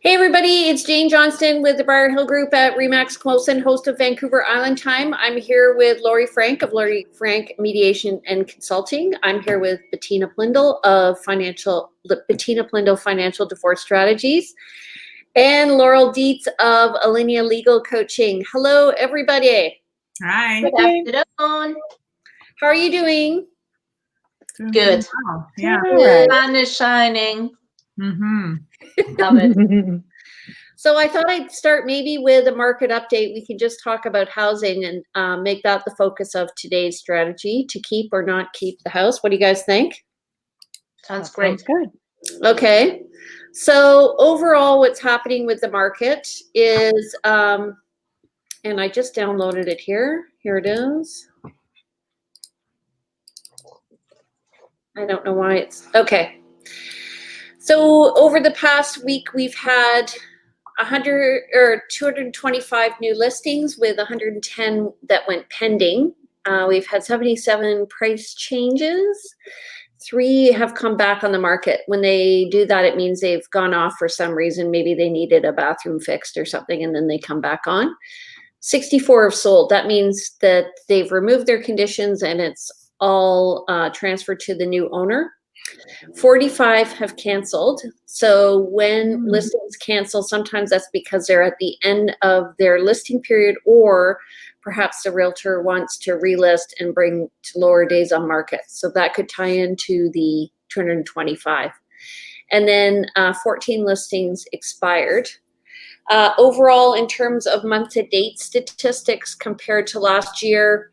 Hey everybody, it's Jane Johnston with the Briar Hill Group at Remax Closen, host of Vancouver Island Time. I'm here with Laurie Frank of Laurie Frank Mediation and Consulting. I'm here with Bettina Plindle of Bettina Plindle Financial Divorce Strategies and Laurel Dietz of Alinea Legal Coaching. Hello everybody. Hi. Good afternoon. How are you doing? Good. Wow. Yeah. The sun is shining. Mm-hmm. Love it. So I thought I'd start maybe with a market update. We can just talk about housing and make that the focus of today's strategy to keep or not keep the house. What do you guys think? Sounds great. Good. Okay. So overall, what's happening with the market is, and I just downloaded it here. Here it is. I don't know why it's, okay. So over the past week, we've had 225 new listings with 110 that went pending. We've had 77 price changes. 3 have come back on the market. When they do that, it means they've gone off for some reason. Maybe they needed a bathroom fixed or something, and then they come back on. 64 have sold. That means that they've removed their conditions and it's all transferred to the new owner. 45 have canceled. So when listings cancel, sometimes that's because they're at the end of their listing period, or perhaps the realtor wants to relist and bring to lower days on market. So that could tie into the 225. And then 14 listings expired. Overall, in terms of month-to-date statistics compared to last year,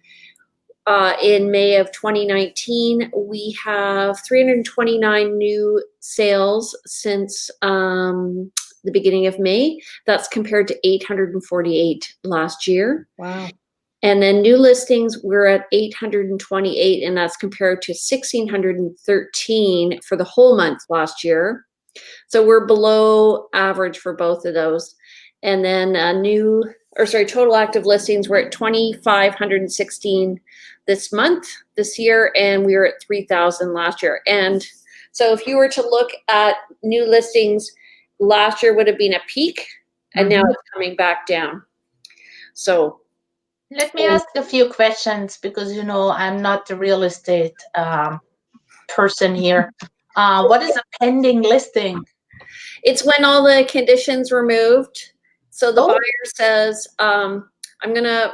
in May of 2019, we have 329 new sales since the beginning of May. That's compared to 848 last year. Wow. And then new listings, we're at 828, and that's compared to 1,613 for the whole month last year. So we're below average for both of those. And then total active listings, we're at 2,516 this year, and we were at 3,000 last year. And so if you were to look at new listings, last year would have been a peak, and now it's coming back down. So let me ask a few questions, because I'm not the real estate person here. What is a pending listing? It's when all the conditions removed. So the buyer says, I'm going to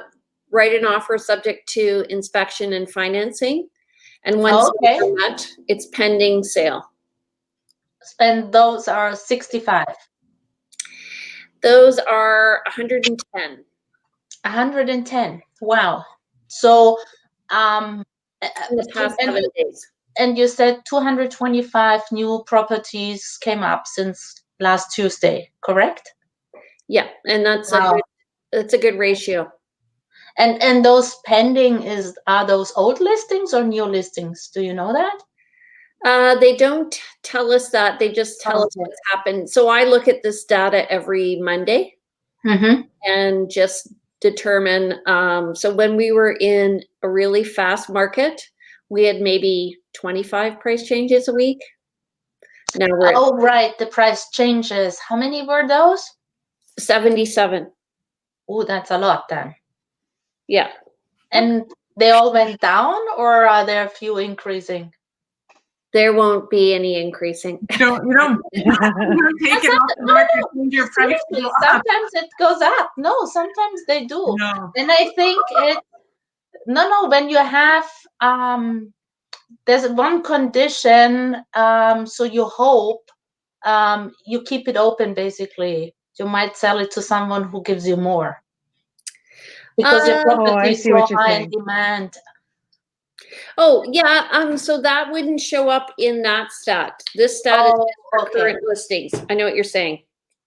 write an offer subject to inspection and financing. And once that, it's pending sale. And those are 65? Those are 110. 110. Wow. So in the past 7 days. And you said 225 new properties came up since last Tuesday, correct? Yeah, and that's a good ratio. And those pending are those old listings or new listings? Do you know that? They don't tell us that. They just tell us what's happened. So I look at this data every Monday and just determine. So when we were in a really fast market, we had maybe 25 price changes a week. Now we're right, the price changes. How many were those? 77. Oh, that's a lot then. Yeah. And they all went down, or are there a few increasing? There won't be any increasing. You don't take it off the market. Your price go up. Sometimes it goes up. No, sometimes they do. No. And I think when you have there's one condition, so you hope you keep it open. Basically, you might sell it to someone who gives you more, because your property is so high in demand. Oh yeah, so that wouldn't show up in that stat. This stat is for current listings. I know what you're saying.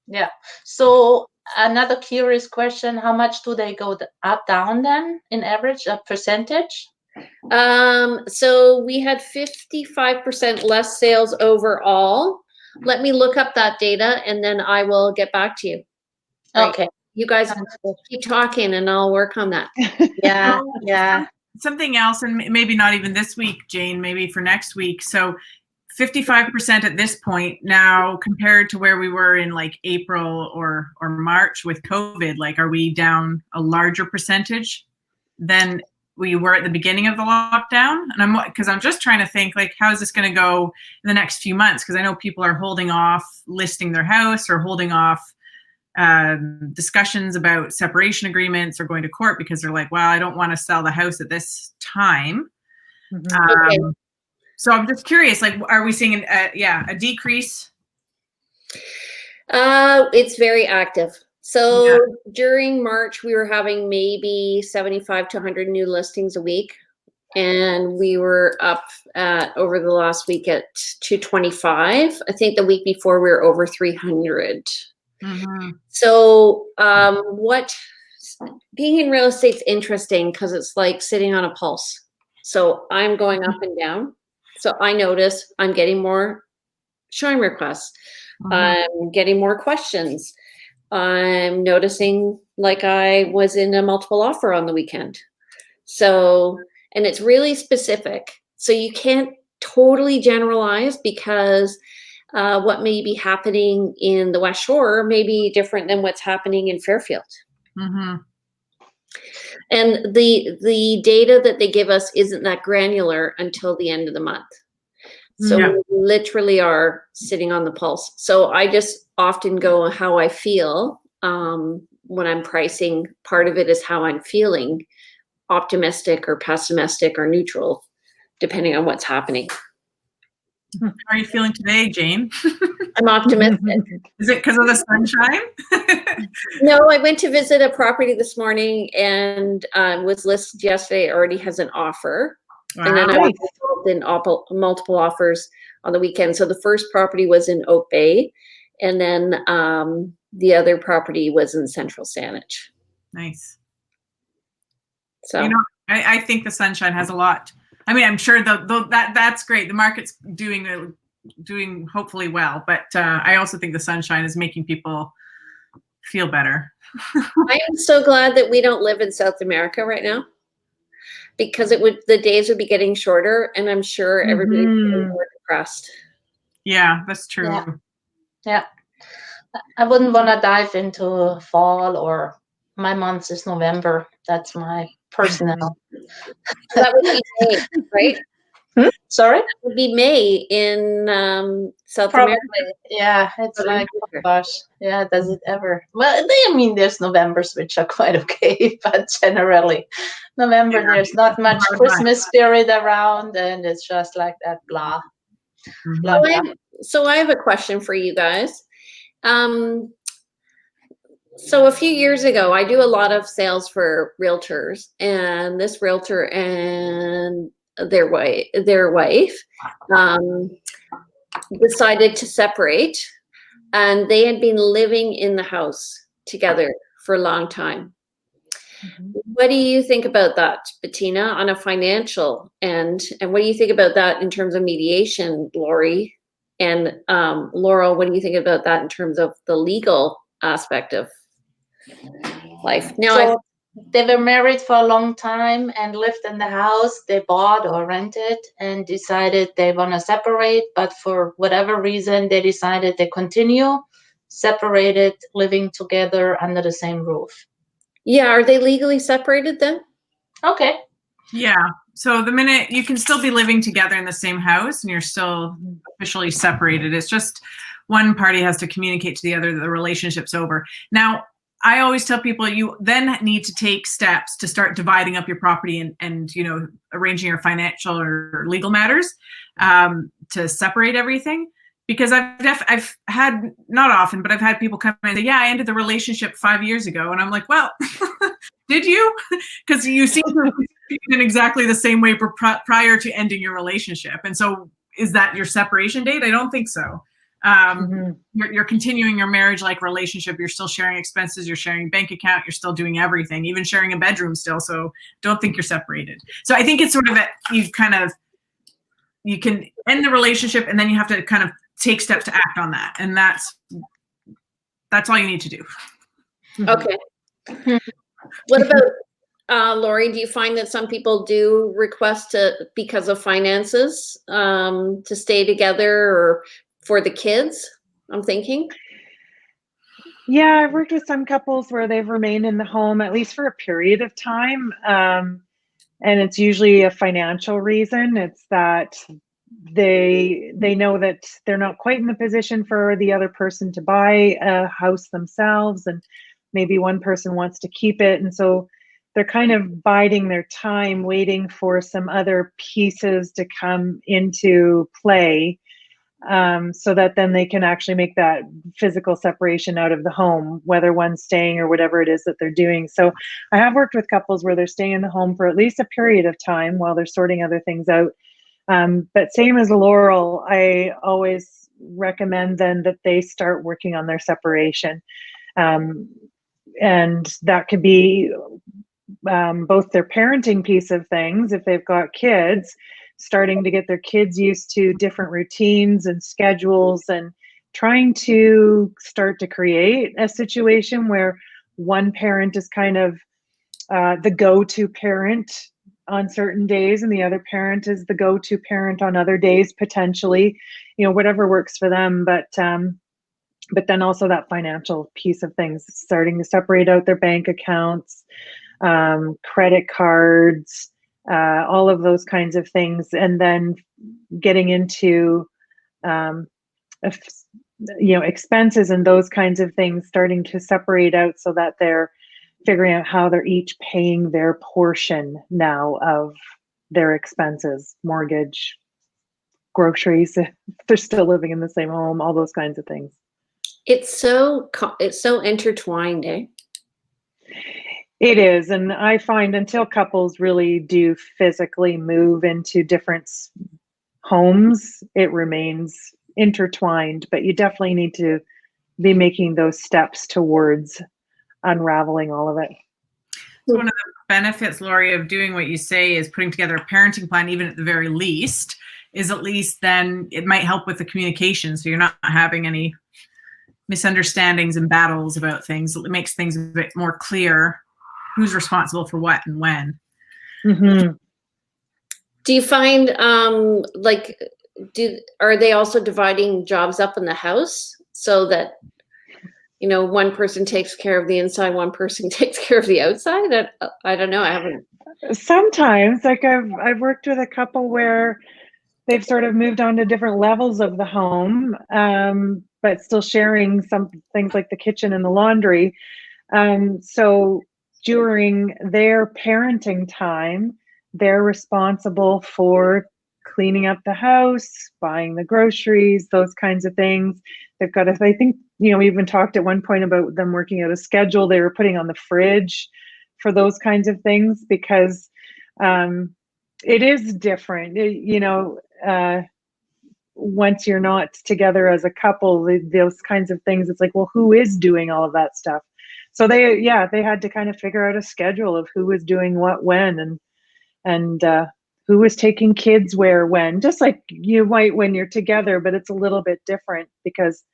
Yeah. So another curious question: how much do they go up, down then, in average, a percentage? So we had 55% less sales overall. Let me look up that data, and then I will get back to you. Okay. You guys keep talking, and I'll work on that. Yeah. Yeah. Something else, and maybe not even this week, Jane, maybe for next week. So 55% at this point now compared to where we were in like April or March with COVID. Like, are we down a larger percentage than we were at the beginning of the lockdown? And I'm just trying to think, like, how is this going to go in the next few months? Because I know people are holding off listing their house or holding off discussions about separation agreements or going to court because they're like, well, I don't want to sell the house at this time. Okay. So I'm just curious, like, are we seeing a decrease? It's very active. So during March, we were having maybe 75 to 100 new listings a week. And we were up over the last week at 225. I think the week before we were over 300. So being in real estate's interesting because it's like sitting on a pulse. So I'm going up and down. So I notice I'm getting more showing requests. I'm getting more questions. I'm noticing like I was in a multiple offer on the weekend. So, and it's really specific. So you can't totally generalize because what may be happening in the West Shore may be different than what's happening in Fairfield. And the data that they give us isn't that granular until the end of the month. So we literally are sitting on the pulse. So I just often go how I feel when I'm pricing. Part of it is how I'm feeling, optimistic or pessimistic or neutral, depending on what's happening. How are you feeling today, Jane? I'm optimistic. Is it because of the sunshine? No, I went to visit a property this morning and was listed yesterday. It already has an offer. Wow. And then I was involved in multiple offers on the weekend. So the first property was in Oak Bay, and then the other property was in Central Saanich. Nice. So you know, I think the sunshine has a lot. I mean, I'm sure that's great. The market's doing hopefully well, but I also think the sunshine is making people feel better. I am so glad that we don't live in South America right now, because the days would be getting shorter, and I'm sure everybody's getting more depressed. Yeah, that's true. Yeah. I wouldn't want to dive into fall, or my month is November. That's my personal. That would be May, right? Sorry? That would be May in South America. Yeah, it's like, oh gosh, yeah, does it ever? Well, I mean, there's Novembers which are quite okay, but generally, November, there's not much Christmas spirit around, and it's just like that, blah. Blah, blah. So I have a question for you guys. So a few years ago, I do a lot of sales for realtors, and this realtor and their wife decided to separate, and they had been living in the house together for a long time. What do you think about that, Bettina, on a financial end? And what do you think about that in terms of mediation, Lori? And Laurel, what do you think about that in terms of the legal aspect of life? Now, so they were married for a long time and lived in the house they bought or rented, and decided they want to separate, but for whatever reason, they decided they continue separated, living together under the same roof. Yeah, are they legally separated then? Okay. Yeah. So the minute you can still be living together in the same house and you're still officially separated, it's just one party has to communicate to the other that the relationship's over. Now, I always tell people you then need to take steps to start dividing up your property and you know, arranging your financial or legal matters to separate everything. Because I've had, not often, but I've had people come in and say, yeah, I ended the relationship 5 years ago. And I'm like, well, did you? Because you seem to be in exactly the same way prior to ending your relationship. And so is that your separation date? I don't think so. You're continuing your marriage-like relationship. You're still sharing expenses. You're sharing bank account. You're still doing everything, even sharing a bedroom still. So don't think you're separated. So I think it's sort of that you can end the relationship, and then you have to kind of take steps to act on that. And that's all you need to do. Okay. What about Lori, do you find that some people do request to, because of finances, to stay together or for the kids? I'm thinking. Yeah, I've worked with some couples where they've remained in the home at least for a period of time. And it's usually a financial reason. It's that they know that they're not quite in the position for the other person to buy a house themselves, and maybe one person wants to keep it, and so they're kind of biding their time, waiting for some other pieces to come into play, so that then they can actually make that physical separation out of the home, whether one's staying or whatever it is that they're doing. So I have worked with couples where they're staying in the home for at least a period of time while they're sorting other things out. But same as Laurel, I always recommend then that they start working on their separation. And that could be both their parenting piece of things, if they've got kids, starting to get their kids used to different routines and schedules, and trying to start to create a situation where one parent is kind of the go-to parent on certain days and the other parent is the go-to parent on other days, potentially, whatever works for them. But then also that financial piece of things, starting to separate out their bank accounts, credit cards, all of those kinds of things, and then getting into expenses and those kinds of things, starting to separate out so that they're figuring out how they're each paying their portion now of their expenses, mortgage, groceries, if they're still living in the same home, all those kinds of things. It's so intertwined, eh? It is, and I find until couples really do physically move into different homes, it remains intertwined, but you definitely need to be making those steps towards unraveling all of it. So one of the benefits, Lori, of doing what you say is putting together a parenting plan, even at the very least, is at least then it might help with the communication. So you're not having any misunderstandings and battles about things. It makes things a bit more clear who's responsible for what and when. Mm-hmm. Do you find are they also dividing jobs up in the house so that one person takes care of the inside, one person takes care of the outside? I don't know. I haven't. Sometimes, like I've worked with a couple where they've sort of moved on to different levels of the home, but still sharing some things like the kitchen and the laundry. So during their parenting time, they're responsible for cleaning up the house, buying the groceries, those kinds of things. They've got I think, we even talked at one point about them working out a schedule they were putting on the fridge for those kinds of things, because it is different, once you're not together as a couple, those kinds of things, it's like, well, who is doing all of that stuff? So they had to kind of figure out a schedule of who was doing what when, and who was taking kids where when, just like you might when you're together, but it's a little bit different, because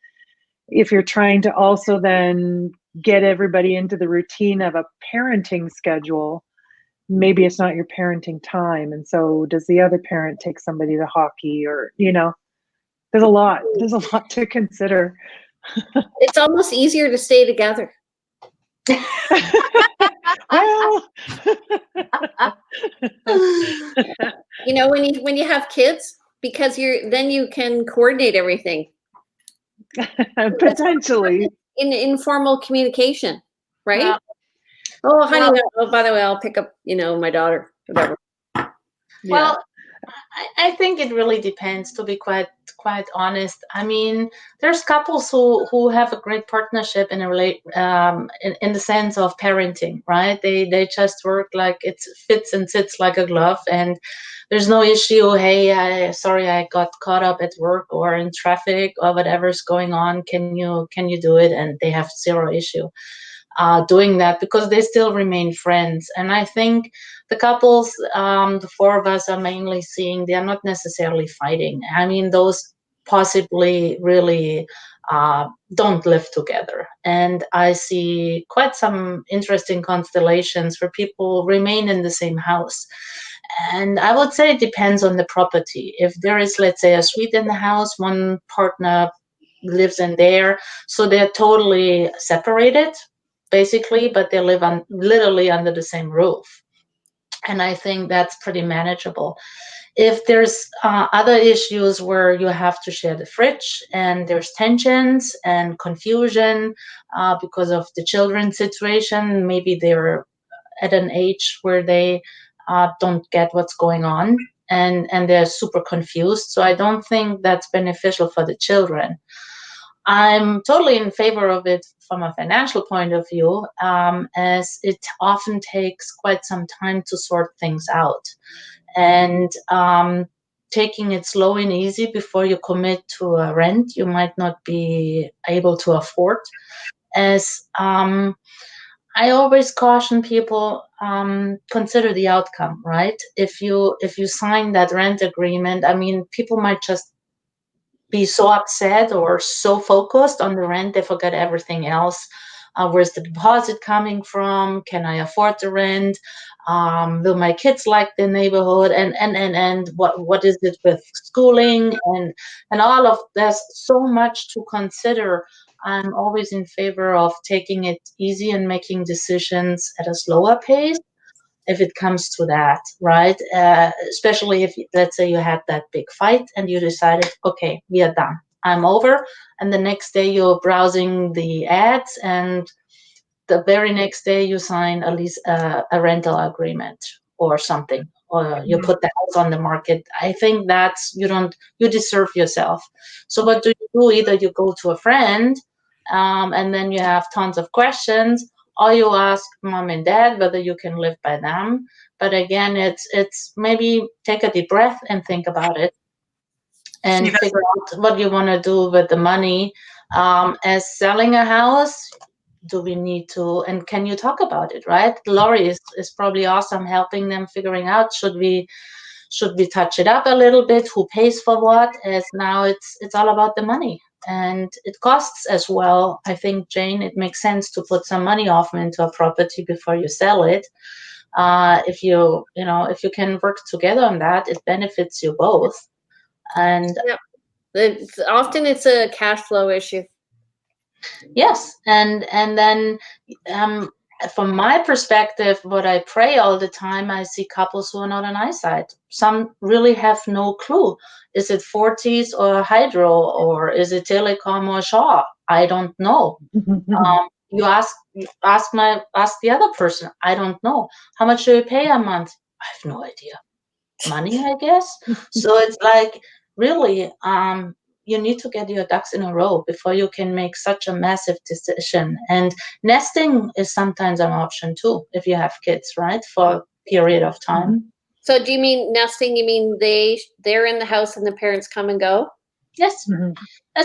if you're trying to also then get everybody into the routine of a parenting schedule, maybe it's not your parenting time, and so does the other parent take somebody to hockey, or there's a lot to consider. It's almost easier to stay together. Well, when you have kids, because then you can coordinate everything. potentially In informal communication, right? Yeah. Oh, honey, by the way, I'll pick up, my daughter, whatever. Well, I think it really depends, to be quite honest. I mean, there's couples who have a great partnership in in the sense of parenting, right? They just work like it fits and sits like a glove, and there's no issue. Hey, sorry, I got caught up at work or in traffic or whatever's going on. Can you do it? And they have zero issue doing that, because they still remain friends. And I think the couples, the four of us are mainly seeing, they are not necessarily fighting. I mean, those possibly really don't live together. And I see quite some interesting constellations where people remain in the same house. And I would say it depends on the property. If there is, let's say, a suite in the house, one partner lives in there, so they're totally separated, basically, but they live on literally under the same roof. And I think that's pretty manageable. If there's other issues where you have to share the fridge and there's tensions and confusion because of the children's situation, maybe they're at an age where they don't get what's going on, and they're super confused. So I don't think that's beneficial for the children. I'm totally in favor of it from a financial point of view, as it often takes quite some time to sort things out. And taking it slow and easy before you commit to a rent you might not be able to afford. As I always caution people, consider the outcome, right? If you sign that rent agreement, I mean, people might just be so upset or so focused on the rent they forget everything else. Where's the deposit coming from? Can I afford the rent? Will my kids like the neighborhood? And what is it with schooling and all of there's so much to consider. I'm always in favor of taking it easy and making decisions at a slower pace if it comes to that, right? Especially if, let's say, you had that big fight and you decided, okay, we are done. I'm over. And the next day you're browsing the ads, and the very next day you sign at least a rental agreement or something, or you put the house on the market. I think that's, you deserve yourself. So what do you do? Either you go to a friend, and then you have tons of questions, or you ask mom and dad whether you can live by them. But again, it's maybe take a deep breath and think about it and figure out what you want to do with the money. As selling a house, do we need to, and can you talk about it, right? Lori is probably awesome helping them figuring out, should we touch it up a little bit, who pays for what, as now it's all about the money. And it costs as well. I think, Jane, it makes sense to put some money off into a property before you sell it. If you can work together on that, it benefits you both. And often it's a cash flow issue. yes, and then from my perspective, what I pray all the time, I see couples who are not on eyesight. Some really have no clue. Is it Fortis or Hydro, or is it Telecom or Shaw? I don't know. You ask the other person. I don't know. How much do you pay a month? I have no idea. Money, I guess. So it's like, really, you need to get your ducks in a row before you can make such a massive decision. And nesting is sometimes an option too, if you have kids, right, for a period of time. So do you mean nesting? You mean they're in the house and the parents come and go? Yes. And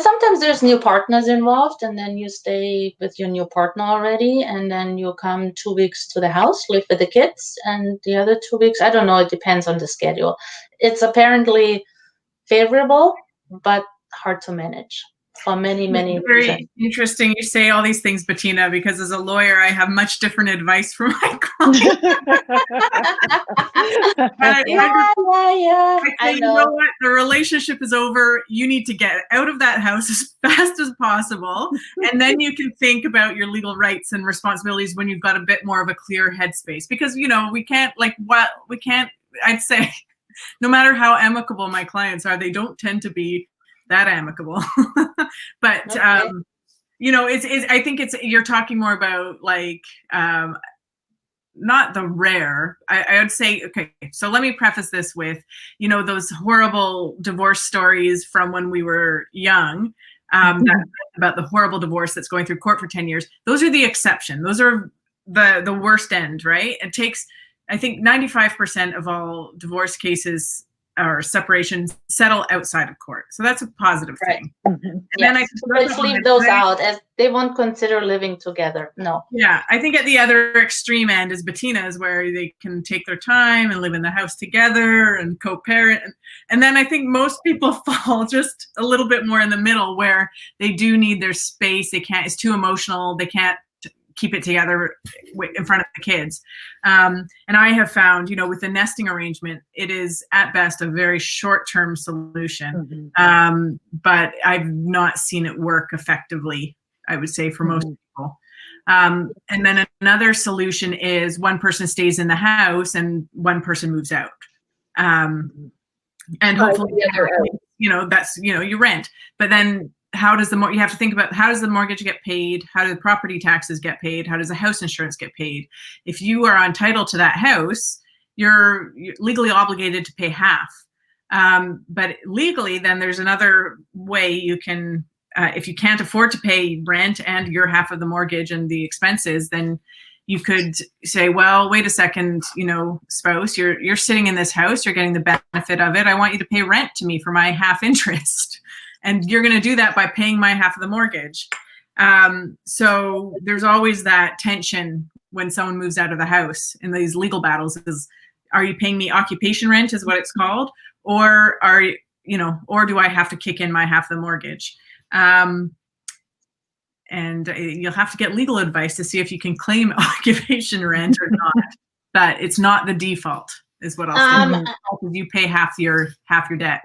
sometimes there's new partners involved, and then you stay with your new partner already, and then you come 2 weeks to the house, live with the kids, and the other 2 weeks, I don't know, it depends on the schedule. It's apparently favorable, but hard to manage for many reasons. Very interesting you say all these things, Bettina, because as a lawyer, I have much different advice for my clients. I say, you know what? The relationship is over. You need to get out of that house as fast as possible. And then you can think about your legal rights and responsibilities when you've got a bit more of a clear headspace. Because, I'd say, no matter how amicable my clients are, they don't tend to be that amicable. But okay. I think you're talking more about like not the rare. I would say, okay, so let me preface this with, those horrible divorce stories from when we were young, about the horrible divorce that's going through court for 10 years. Those are the exception. Those are the worst end, right? It takes, I think 95% of all divorce cases or separation settle outside of court. So that's a positive Right. thing. Mhm. And Yes. then So let's leave those out, as they won't consider living together. No. Yeah, I think at the other extreme end is Bettina's, where they can take their time and live in the house together and co-parent. And then I think most people fall just a little bit more in the middle, where they do need their space. It's too emotional. They can't keep it together in front of the kids. And I have found, with the nesting arrangement, it is at best a very short-term solution. Mhm. But I've not seen it work effectively, I would say, for most people. And then another solution is one person stays in the house and one person moves out. And hopefully, that's, you rent. But then you have to think about, how does the mortgage get paid? How do the property taxes get paid? How does the house insurance get paid? If you are entitled to that house, you're legally obligated to pay half. But legally, then there's another way you can, if you can't afford to pay rent and your half of the mortgage and the expenses, then you could say, well, wait a second, spouse, you're sitting in this house, you're getting the benefit of it. I want you to pay rent to me for my half interest. And you're going to do that by paying my half of the mortgage. So there's always that tension when someone moves out of the house in these legal battles is, are you paying me occupation rent is what it's called? Or or do I have to kick in my half of the mortgage? And you'll have to get legal advice to see if you can claim occupation rent or not. But it's not the default, is what I'll say. You pay half your debt.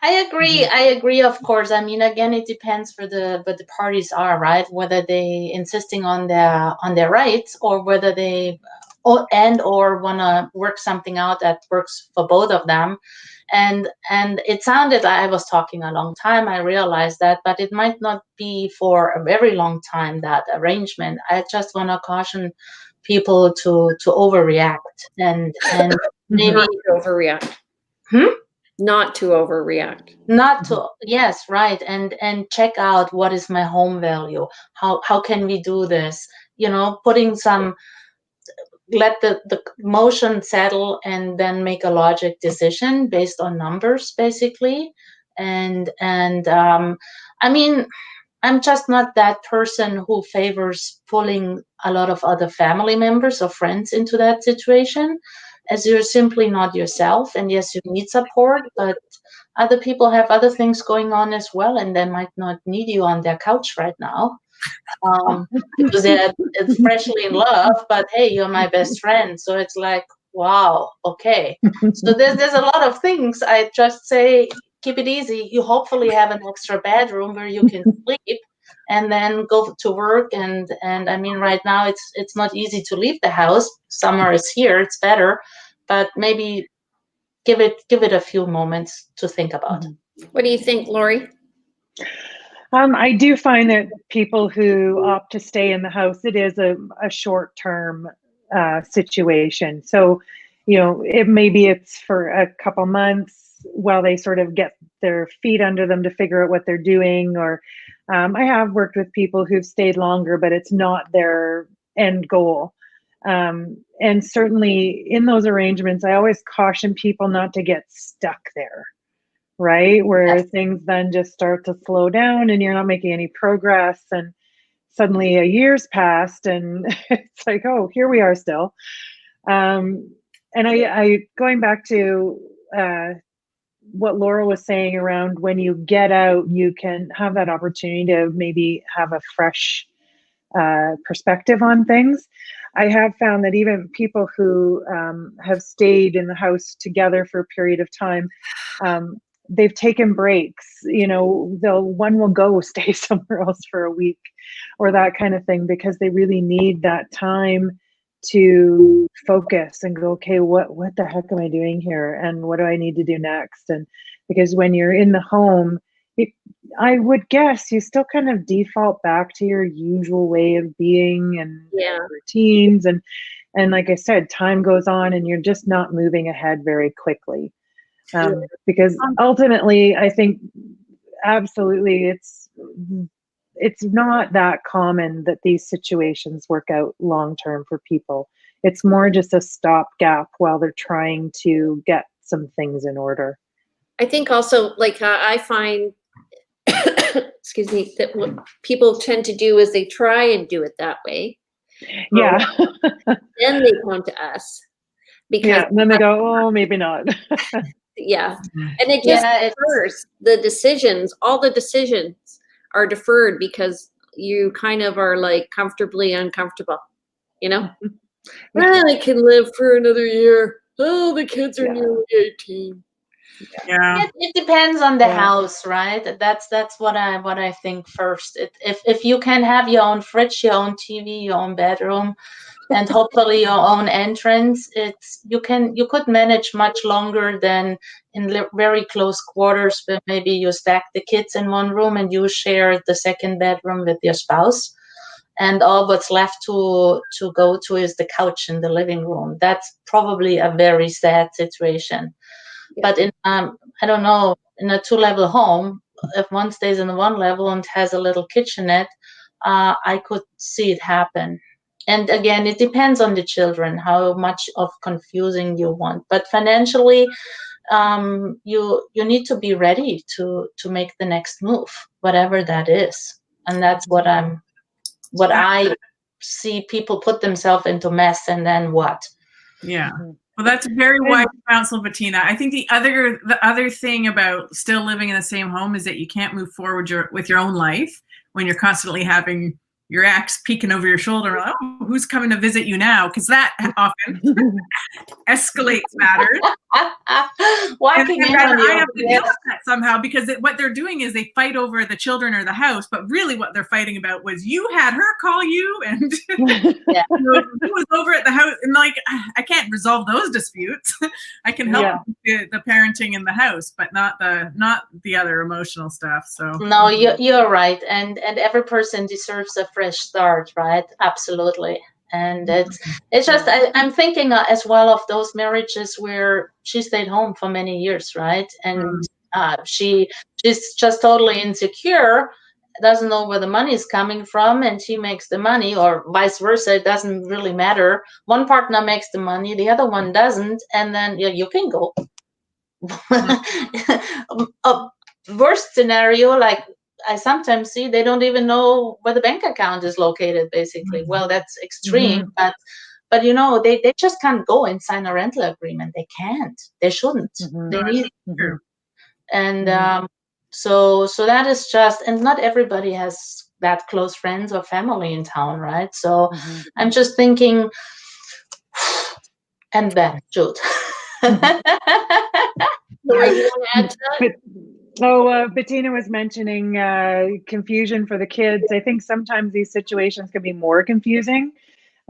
I agree. I agree. Of course. I mean, again, it depends but the parties are, right, whether they insisting on their rights, or whether they or want to work something out that works for both of them. And it sounded like I was talking a long time. I realized that, but it might not be for a very long time, that arrangement. I just want to caution people to overreact and maybe Not to overreact. Not to overreact. Not to, yes, right. And check out, what is my home value? How can we do this? Putting some, let the emotion settle, and then make a logic decision based on numbers, basically. And I mean, I'm just not that person who favors pulling a lot of other family members or friends into that situation, as you're simply not yourself. And yes, you need support, but other people have other things going on as well, and they might not need you on their couch right now, because they're freshly in love. But hey, you're my best friend, so it's like, wow, okay. So there's a lot of things. I just say, keep it easy. You hopefully have an extra bedroom where you can sleep, and then go to work. And I mean, right now it's not easy to leave the house. Summer is here. It's better, but maybe give it a few moments to think about. What do you think, Lori? I do find that people who opt to stay in the house, it is a short-term situation. So, maybe it's for a couple months while they sort of get their feet under them to figure out what they're doing. Or I have worked with people who've stayed longer, but it's not their end goal. And certainly in those arrangements, I always caution people not to get stuck there, right? Where things then just start to slow down and you're not making any progress. And suddenly a year's passed and it's like, oh, here we are still. And I going back to what Laura was saying around, when you get out, you can have that opportunity to maybe have a fresh perspective on things. I have found that even people who have stayed in the house together for a period of time, they've taken breaks. One will go stay somewhere else for a week or that kind of thing, because they really need that time to focus and go, okay, what the heck am I doing here? And what do I need to do next? And because when you're in the home, I would guess you still kind of default back to your usual way of being and routines. And like I said, time goes on and you're just not moving ahead very quickly. Because ultimately, I think absolutely it's not that common that these situations work out long term for people. It's more just a stopgap while they're trying to get some things in order. I think also, like, I find, excuse me, that what people tend to do is they try and do it that way. Yeah. Then they come to us because, Yeah. And then they go, oh, maybe not. yeah. Mhm. And it just Yeah, it's- defers. The decisions, all the decisions are deferred because you kind of are like comfortably uncomfortable, you know? Well, I can live for another year. Oh, the kids are Yeah. nearly 18. Yeah. it depends on the Yeah. house, right? That's what I think first. If you can have your own fridge, your own TV, your own bedroom, and hopefully your own entrance, you could manage much longer than in very close quarters where maybe you stack the kids in one room and you share the second bedroom with your spouse, and all what's left to go to is the couch in the living room. That's probably a very sad situation. But in I don't know, in a 2-level home, if one stays in one level and has a little kitchenette, I could see it happen. And again, it depends on the children how much of confusing you want. But financially, you need to be ready to make the next move, whatever that is. And that's what I see people put themselves into mess, and then what? Yeah. Mhm. Well, that's very wise counsel, Bettina. I think the other thing about still living in the same home is that you can't move forward with your own life when you're constantly having your ex peeking over your shoulder. Oh, who's coming to visit you now? Because that often escalates matters. Walking And in on I you. have to deal with that somehow because what they're doing is they fight over the children or the house, but really what they're fighting about was you had her call you and Yeah. who was over at the house, and like I can't resolve those disputes. I can help Yeah. with the parenting in the house, but not the other emotional stuff. So No, you're right, and every person deserves a fresh start, right? Absolutely. And it's just I'm thinking as well of those marriages where she stayed home for many years, right? And she's just totally insecure, doesn't know where the money is coming from, and she makes the money, or vice versa. It doesn't really matter. One partner makes the money, the other one doesn't, and then you can go. A worst scenario, like I sometimes see, they don't even know where the bank account is located, basically. Well, that's extreme, but they just can't go and sign a rental agreement. They can't. They shouldn't. Mhm. They need. true. And Mhm. so that is just, and not everybody has that close friends or family in town, right? So Mhm. I'm just thinking, and then Jude. Lori, you want to add to that? Bettina was mentioning confusion for the kids. I think sometimes these situations can be more confusing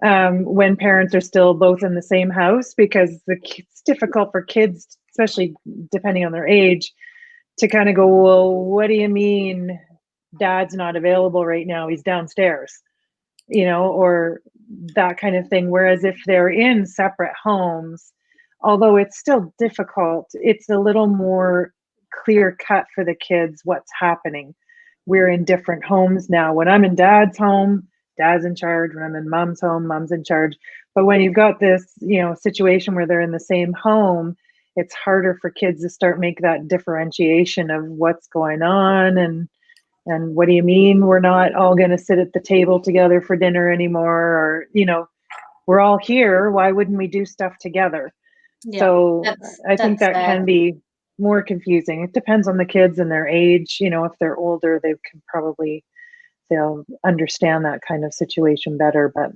when parents are still both in the same house, because it's difficult for kids, especially depending on their age, to kind of go, well, what do you mean dad's not available right now? He's downstairs, or that kind of thing. Whereas if they're in separate homes, although it's still difficult, it's a little more clear cut for the kids what's happening. We're in different homes now. When I'm in dad's home, dad's in charge. When I'm in mom's home, mom's in charge. But when you've got this, situation where they're in the same home, it's harder for kids to start make that differentiation of what's going on and what do you mean we're not all going to sit at the table together for dinner anymore, or we're all here, why wouldn't we do stuff together? Yeah, So I think that's that can be more confusing. It depends on the kids and their age. If they're older, they'll understand that kind of situation better. But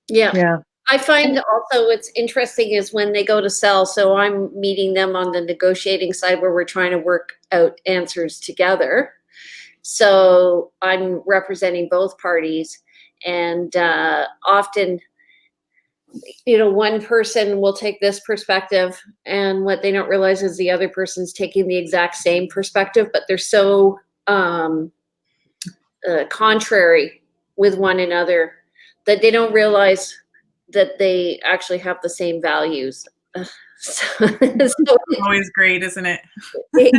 yeah. I find also what's interesting is when they go to sell. So I'm meeting them on the negotiating side where we're trying to work out answers together. So I'm representing both parties, and often, one person will take this perspective, and what they don't realize is the other person's taking the exact same perspective, but they're so contrary with one another that they don't realize that they actually have the same values. So, so Always great, isn't it? Yeah.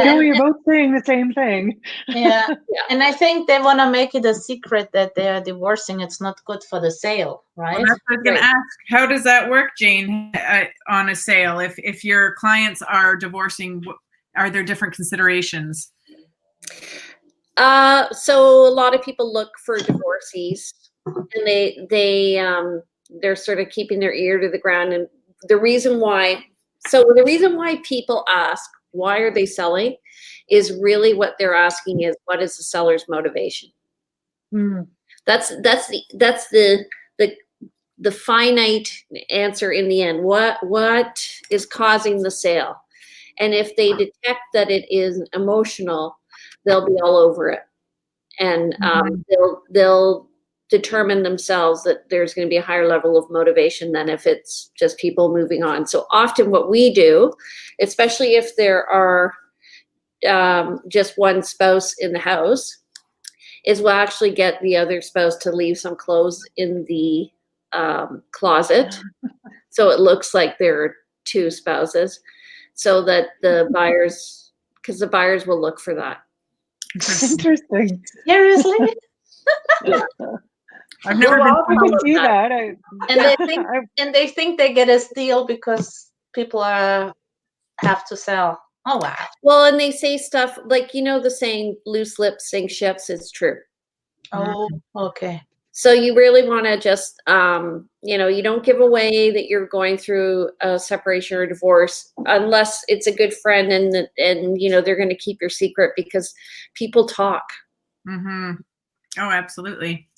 No, you're both saying the same thing. Yeah. Yeah. And I think they want to make it a secret that they are divorcing. It's not good for the sale, Well, right? that's what I was going Right. to ask. How does that work, Jane, on a sale? If your clients are divorcing, are there different considerations? So a lot of people look for divorcees, and they're sort of keeping their ear to the ground. And the reason why people ask why are they selling is really what they're asking is what is the seller's motivation. Mm. That's the finite answer in the end. What is causing the sale? And if they detect that it is emotional, they'll be all over it, and they'll determine themselves that there's going to be a higher level of motivation than if it's just people moving on. So often, what we do, especially if there are just one spouse in the house, is we'll actually get the other spouse to leave some clothes in the closet, so it looks like there are two spouses, so that the buyers, because the buyers will look for that. Interesting. Seriously? I've never Well, been. I can All of see that. that. And they think they get a steal because people have to sell. Oh wow. Well, and they say stuff like, the saying, loose lips sink ships, is true. Oh, okay. So you really want to just, you don't give away that you're going through a separation or divorce unless it's a good friend and they're going to keep your secret, because people talk. Mm-hmm. Oh, absolutely.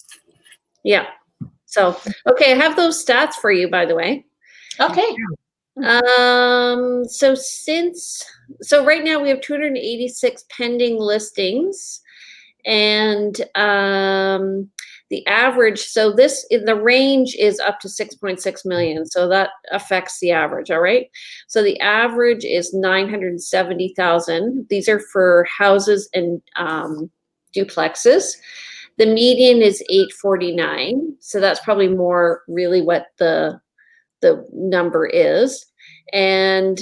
Yeah. So, okay, I have those stats for you, by the way. Okay. So right now we have 286 pending listings, and the average, so this in the range is up to 6.6 million. So that affects the average. All right. So the average is 970,000. These are for houses and duplexes. The median is 849. So that's probably more really what the number is. And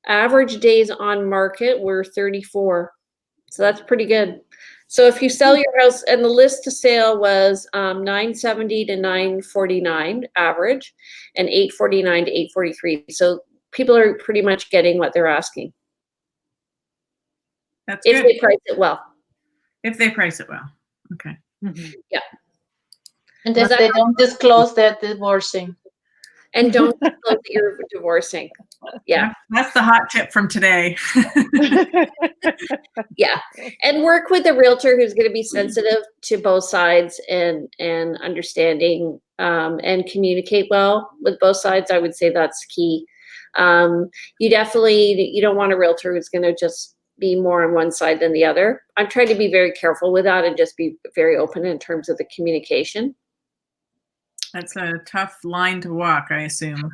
average days on market were 34. So that's pretty good. So if you sell your house, and the list to sale was 970 to 949 average, and 849 to 843. So people are pretty much getting what they're asking That's if good. they price it well. If they price it well. Okay. Mhm. And Does if that they don't disclose they're divorcing. And don't disclose that you're divorcing. Yeah. That's the hot tip from today. Yeah. And work with a realtor who's going to be sensitive to both sides and understanding and communicate well with both sides. I would say that's key. You don't want a realtor who's going to just be more on one side than the other. I'm trying to be very careful with that and just be very open in terms of the communication. That's a tough line to walk, I assume.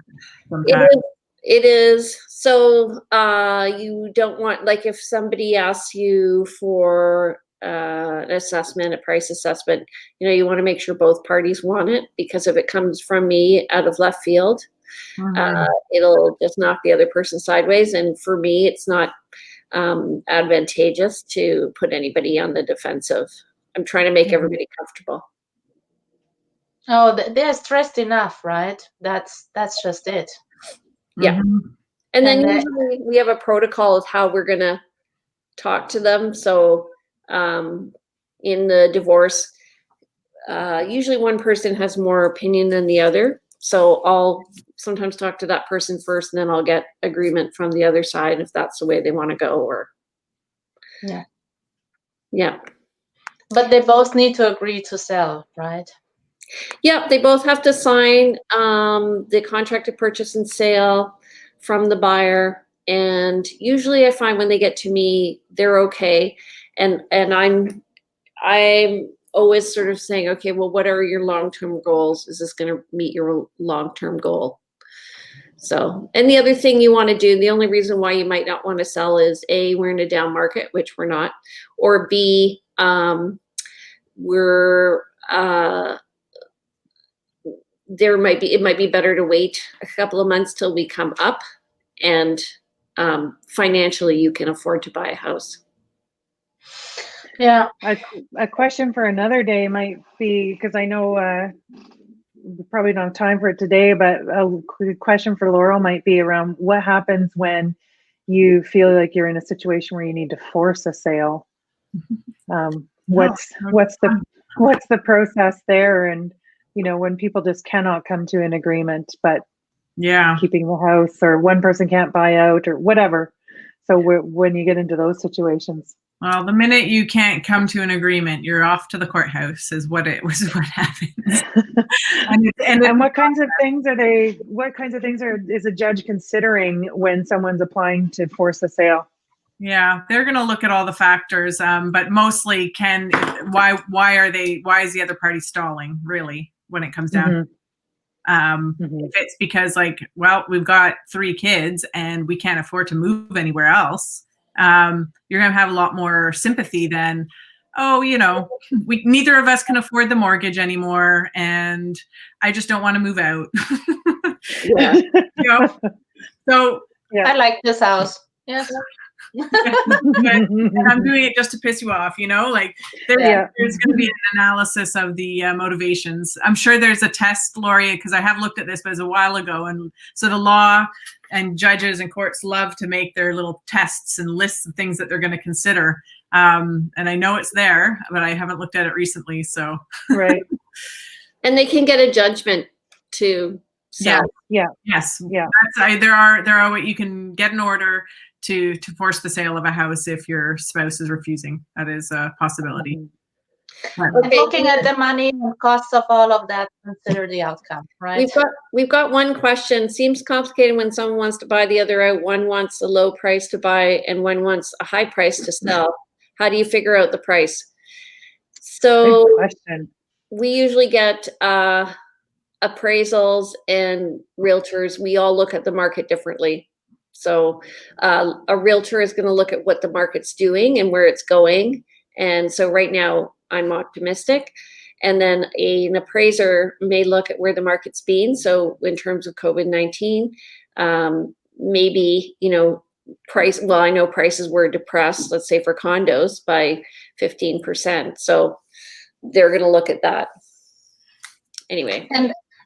It is. So you don't want, like, if somebody asks you for an assessment, a price assessment, you want to make sure both parties want it, because if it comes from me out of left field, it'll just knock the other person sideways. And for me, it's not advantageous to put anybody on the defensive. I'm trying to make everybody comfortable. Oh, they're stressed enough, right? That's just it. Yeah. And then And usually we have a protocol of how we're going to talk to them. So in the divorce, usually one person has more opinion than the other. So I'll sometimes talk to that person first, and then I'll get agreement from the other side if that's the way they want to go. Or yeah. But they both need to agree to sell, right? Yeah, they both have to sign the contract of purchase and sale from the buyer. And usually I find when they get to me, they're okay. And I'm always sort of saying, okay, well, what are your long-term goals? Is this going to meet your long-term goal? So, and the other thing you want to do, the only reason why you might not want to sell is A, we're in a down market, which we're not, or B, it might be better to wait a couple of months till we come up and financially you can afford to buy a house. Yeah. A question for another day might be, because I know we probably don't have time for it today, but a question for Laurel might be around what happens when you feel like you're in a situation where you need to force a sale. What's the process there? And when people just cannot come to an agreement, but keeping the house, or one person can't buy out, or whatever. So when you get into those situations. Well, the minute you can't come to an agreement, you're off to the courthouse is what happens. and what kinds of things is a judge considering when someone's applying to force a sale? Yeah, they're going to look at all the factors, but mostly why is the other party stalling, really, when it comes down to it. If it's because we've got 3 kids and we can't afford to move anywhere else, you're going to have a lot more sympathy than, neither of us can afford the mortgage anymore and I just don't want to move out. So I like this house. Yes. And I'm doing it just to piss you off, there's going to be an analysis of the motivations. I'm sure there's a test, Laurie, because I have looked at this, but it was a while ago. And so the law and judges and courts love to make their little tests and lists of things that they're going to consider. And I know it's there, but I haven't looked at it recently. So right. And they can get a judgment to sell. Yes. There are you can get an order to force the sale of a house if your spouse is refusing. That is a possibility. Okay. Looking at the money and costs of all of that, consider the outcome, right? We've got one question. Seems complicated when someone wants to buy the other out. One wants a low price to buy and one wants a high price to sell. How do you figure out the price? So good question. We usually get appraisals and realtors. We all look at the market differently. So a realtor is going to look at what the market's doing and where it's going. And so right now I'm optimistic. And then an appraiser may look at where the market's been. So in terms of COVID-19, maybe, price, well, I know prices were depressed, let's say for condos by 15%. So they're going to look at that. Anyway.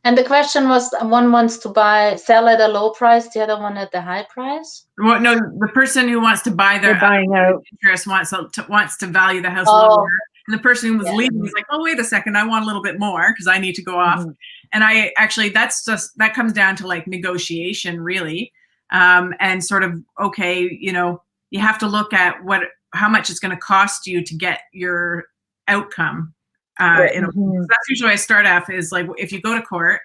And the question was, one wants to sell at a low price, the other one at the high price? Well, no, the person who wants to buy their buying out interest wants to value the house lower. And the person who was leaving is like, oh, wait a second, I want a little bit more because I need to go off. And I actually, that comes down to negotiation, really. And sort of, okay, you have to look at how much it's going to cost you to get your outcome. That's usually what I start off is if you go to court,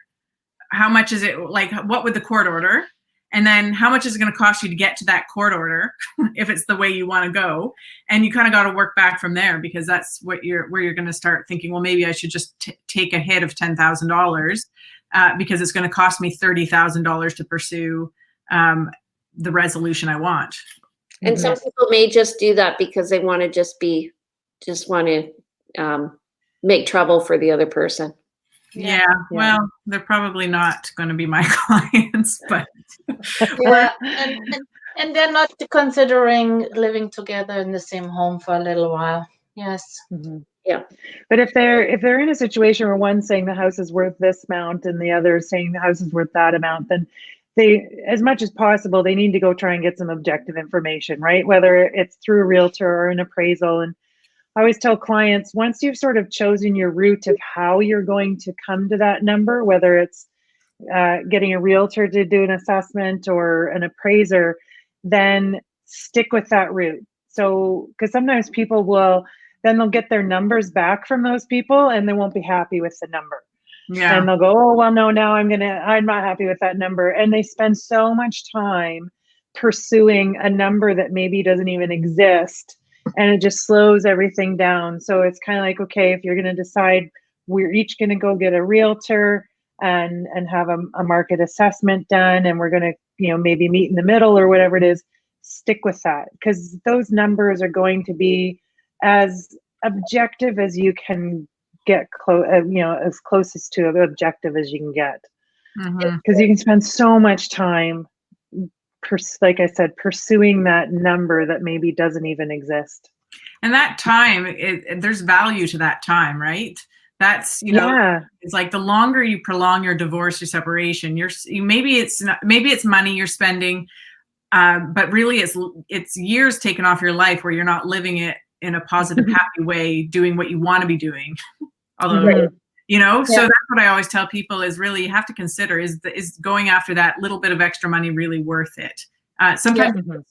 how much is it, what would the court order? And then how much is it going to cost you to get to that court order if it's the way you want to go? And you kind of got to work back from there, because that's where you're going to start thinking, well, maybe I should just take a hit of $10,000 because it's going to cost me $30,000 to pursue the resolution I want. And some people may just do that because they want to make trouble for the other person. Yeah. Well, they're probably not going to be my clients, but and they're not considering living together in the same home for a little while. Yes. Yeah. But if they're in a situation where one's saying the house is worth this amount and the other is saying the house is worth that amount, then they, as much as possible, they need to go try and get some objective information, right? Whether it's through a realtor or an appraisal. And I always tell clients, once you've sort of chosen your route of how you're going to come to that number, whether it's getting a realtor to do an assessment or an appraiser, then stick with that route. So, because sometimes people they'll get their numbers back from those people and they won't be happy with the number. Yeah. And they'll go, oh, well, no, now I'm not happy with that number. And they spend so much time pursuing a number that maybe doesn't even exist. And it just slows everything down. So it's kind of like, okay, if you're going to decide we're each going to go get a realtor and have a market assessment done, and we're going to, maybe meet in the middle or whatever it is, stick with that, because those numbers are going to be as objective as you can get as closest to the objective as you can get, Mhm. because you can spend so much time, like I said, pursuing that number that maybe doesn't even exist. And that time, there's value to that time, right? That's, you know, Yeah. it's like the longer you prolong your divorce or separation, maybe it's money you're spending, but really it's years taken off your life where you're not living it in a positive, happy way, doing what you want to be doing. Although, Mhm. you know, so Yeah. that's what I always tell people is really you have to consider is going after that little bit of extra money really worth it? Sometimes, Mhm.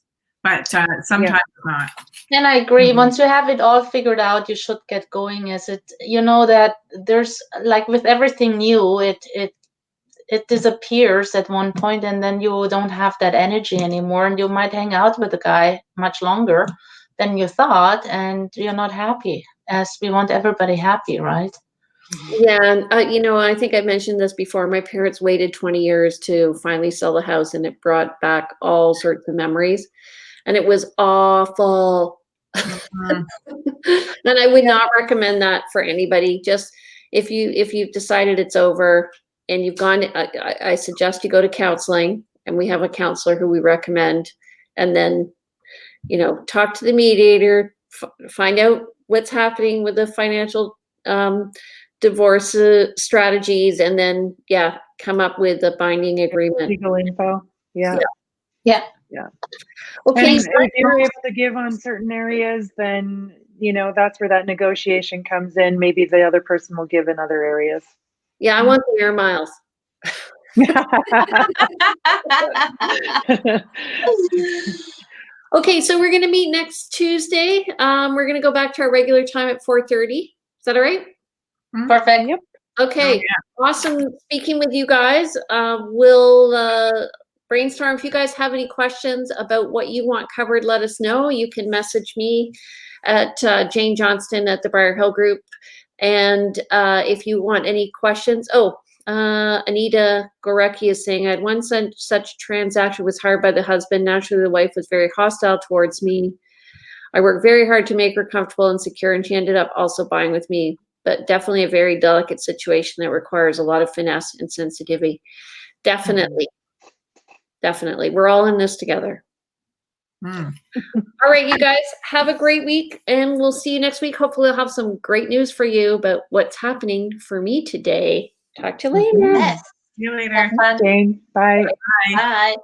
but sometimes not. And I agree. Mhm. Once you have it all figured out, you should get going. As it, you know, that there's like with everything new, it disappears at one point, and then you don't have that energy anymore, and you might hang out with the guy much longer than you thought, and you're not happy. As we want everybody happy, right? Yeah, and you know, I think I mentioned this before. My parents waited 20 years to finally sell the house, and it brought back all sorts of memories, and it was awful. Mhm. And I would not recommend that for anybody. Just if you've decided it's over and you've gone, I suggest you go to counseling, and we have a counselor who we recommend, and then, you know, talk to the mediator, find out what's happening with the financial divorce strategies, and then come up with a binding agreement. Legal info. Yeah. Yeah. Okay, And if you're able to give on certain areas, then, you know, that's where that negotiation comes in. Maybe the other person will give in other areas. yeah, I want the air miles. Okay, so we're gonna meet next Tuesday. We're gonna go back to our regular time at 4:30. Is that all right? Perfect. Yep. Okay, Oh, awesome speaking with you guys. We'll brainstorm. If you guys have any questions about what you want covered, let us know. You can message me at Jane Johnston at the Briar Hill Group. And if you want any questions, Anita Gorecki is saying, I had one such transaction, was hired by the husband. Naturally, the wife was very hostile towards me. I worked very hard to make her comfortable and secure, and she ended up also buying with me. But definitely a very delicate situation that requires a lot of finesse and sensitivity. Definitely. Definitely. We're all in this together. mm. All right, you guys, have a great week, and we'll see you next week. Hopefully, I'll have some great news for you about what's happening for me today. Talk to you later. Yes. See you later. Have fun. Jane, bye. Bye. Bye.